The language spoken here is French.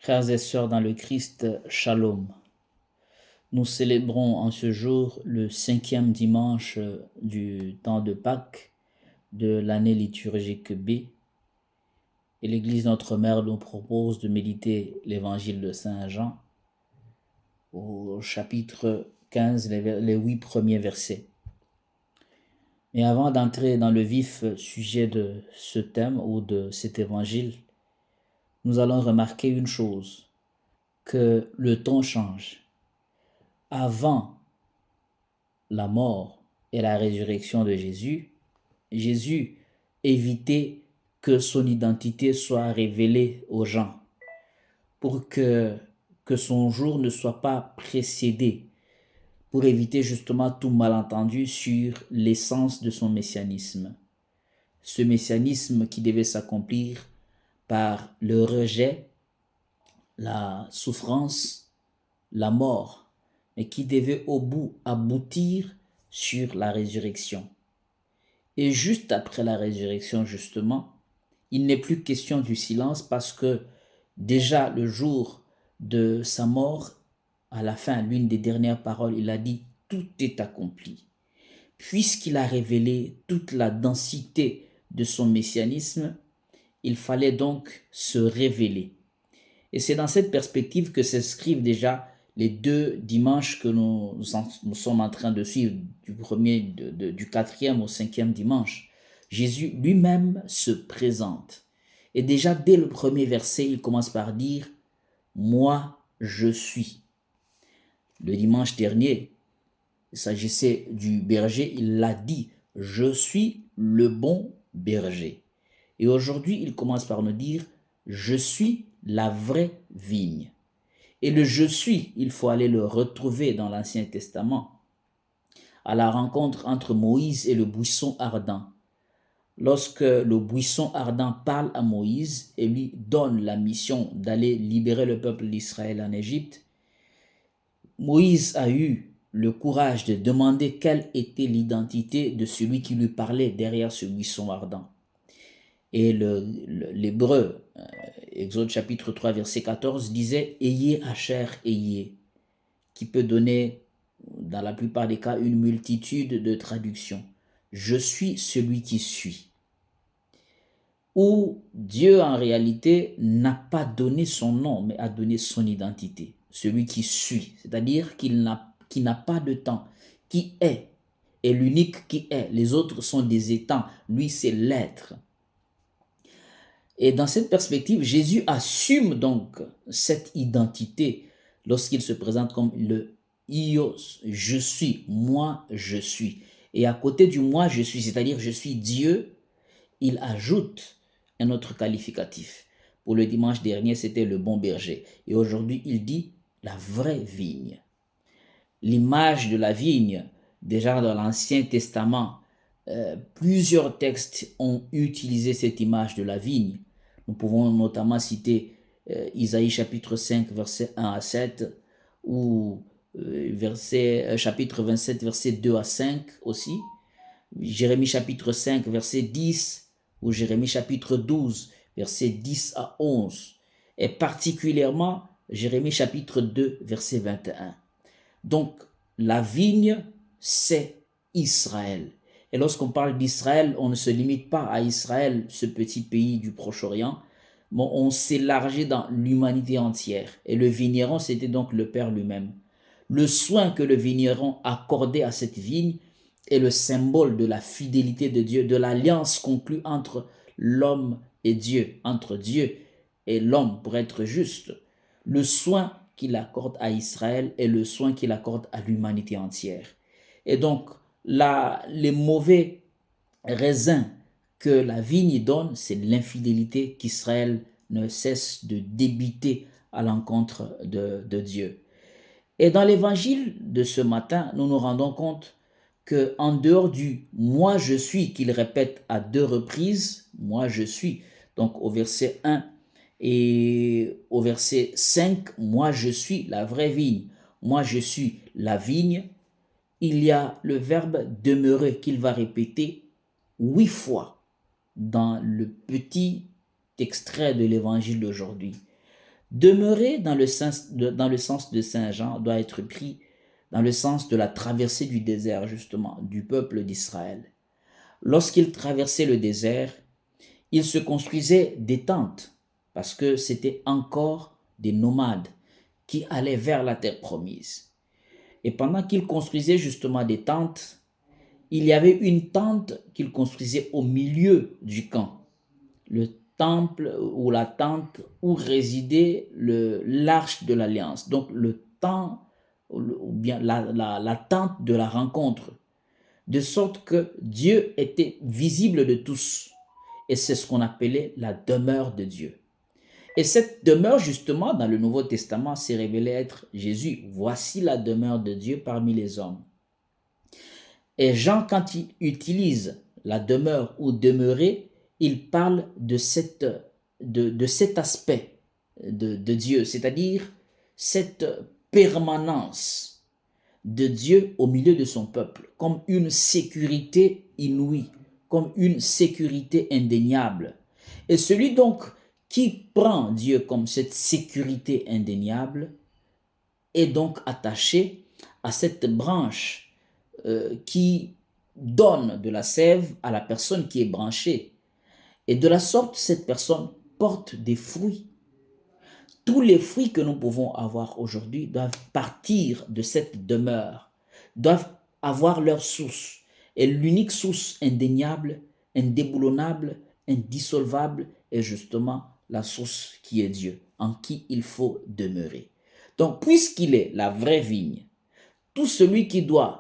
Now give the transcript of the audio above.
Frères et sœurs dans le Christ, Shalom. Nous célébrons en ce jour le 5e dimanche du temps de Pâques de l'année liturgique B. Et l'Église Notre Mère nous propose de méditer l'évangile de Saint Jean au chapitre 15, les 8 premiers versets. Mais avant d'entrer dans le vif sujet de ce thème ou de cet évangile, nous allons remarquer une chose, que le temps change. Avant la mort et la résurrection de Jésus, Jésus évitait que son identité soit révélée aux gens pour que son jour ne soit pas précédé, pour éviter justement tout malentendu sur l'essence de son messianisme. Ce messianisme qui devait s'accomplir par le rejet, la souffrance, la mort, mais qui devait au bout aboutir sur la résurrection. Et juste après la résurrection, justement, il n'est plus question du silence parce que déjà le jour de sa mort, à la fin, l'une des dernières paroles, il a dit « Tout est accompli ». Puisqu'il a révélé toute la densité de son messianisme, il fallait donc se révéler. Et c'est dans cette perspective que s'inscrivent déjà les deux dimanches que nous sommes en train de suivre, du 4e au 5e dimanche. Jésus lui-même se présente. Et déjà dès le premier verset, il commence par dire « Moi, je suis ». Le dimanche dernier, il s'agissait du berger, il l'a dit « Je suis le bon berger ». Et aujourd'hui, il commence par nous dire « Je suis la vraie vigne ». Et le « je suis », il faut aller le retrouver dans l'Ancien Testament, à la rencontre entre Moïse et le buisson ardent. Lorsque le buisson ardent parle à Moïse et lui donne la mission d'aller libérer le peuple d'Israël en Égypte, Moïse a eu le courage de demander quelle était l'identité de celui qui lui parlait derrière ce buisson ardent. Et l'hébreu, Exode chapitre 3, verset 14, disait « Ayez Asher, ayez », qui peut donner, dans la plupart des cas, une multitude de traductions. « Je suis celui qui suis ». Où Dieu, en réalité, n'a pas donné son nom, mais a donné son identité. Celui qui suit, c'est-à-dire qui n'a pas de temps, qui est l'unique qui est. Les autres sont des étangs. Lui, c'est l'être. Et dans cette perspective, Jésus assume donc cette identité lorsqu'il se présente comme le « Ios », je suis, moi je suis. Et à côté du « moi je suis », c'est-à-dire je suis Dieu, il ajoute un autre qualificatif. Pour le dimanche dernier, c'était le bon berger. Et aujourd'hui, il dit la vraie vigne. L'image de la vigne, déjà dans l'Ancien Testament, plusieurs textes ont utilisé cette image de la vigne. Nous pouvons notamment citer Isaïe chapitre 5, versets 1 à 7, ou chapitre 27, versets 2 à 5 aussi. Jérémie chapitre 5, verset 10, ou Jérémie chapitre 12, versets 10 à 11. Et particulièrement Jérémie chapitre 2, verset 21. Donc, la vigne, c'est Israël. Et lorsqu'on parle d'Israël, on ne se limite pas à Israël, ce petit pays du Proche-Orient, mais on s'élargit dans l'humanité entière. Et le vigneron, c'était donc le Père lui-même. Le soin que le vigneron accordait à cette vigne est le symbole de la fidélité de Dieu, de l'alliance conclue entre l'homme et Dieu, entre Dieu et l'homme pour être juste. Le soin qu'il accorde à Israël est le soin qu'il accorde à l'humanité entière. Et donc, les mauvais raisins que la vigne donne, c'est l'infidélité qu'Israël ne cesse de débiter à l'encontre de Dieu. Et dans l'évangile de ce matin, nous nous rendons compte que en dehors du « moi je suis » qu'il répète à 2 reprises, « moi je suis », donc au verset 1 et au verset 5, « moi je suis la vraie vigne »,« moi je suis la vigne », il y a le verbe « demeurer » qu'il va répéter 8 fois dans le petit extrait de l'évangile d'aujourd'hui. Demeurer dans le sens de Saint Jean doit être pris dans le sens de la traversée du désert, justement, du peuple d'Israël. Lorsqu'ils traversaient le désert, ils se construisaient des tentes parce que c'était encore des nomades qui allaient vers la terre promise. Et pendant qu'ils construisaient justement des tentes, il y avait une tente qu'ils construisaient au milieu du camp. Le temple ou la tente où résidait l'arche de l'alliance. Donc le temps ou bien la tente de la rencontre. De sorte que Dieu était visible de tous. Et c'est ce qu'on appelait la demeure de Dieu. Et cette demeure, justement, dans le Nouveau Testament, s'est révélée être Jésus. Voici la demeure de Dieu parmi les hommes. Et Jean, quand il utilise la demeure ou demeurer, il parle de cet aspect de Dieu, c'est-à-dire cette permanence de Dieu au milieu de son peuple, comme une sécurité inouïe, comme une sécurité indéniable. Et celui donc qui prend Dieu comme cette sécurité indéniable est donc attaché à cette branche qui donne de la sève à la personne qui est branchée. Et de la sorte, cette personne porte des fruits. Tous les fruits que nous pouvons avoir aujourd'hui doivent partir de cette demeure, doivent avoir leur source. Et l'unique source indéniable, indéboulonnable, indissolvable est justement la source qui est Dieu, en qui il faut demeurer. Donc, puisqu'il est la vraie vigne, tout celui qui doit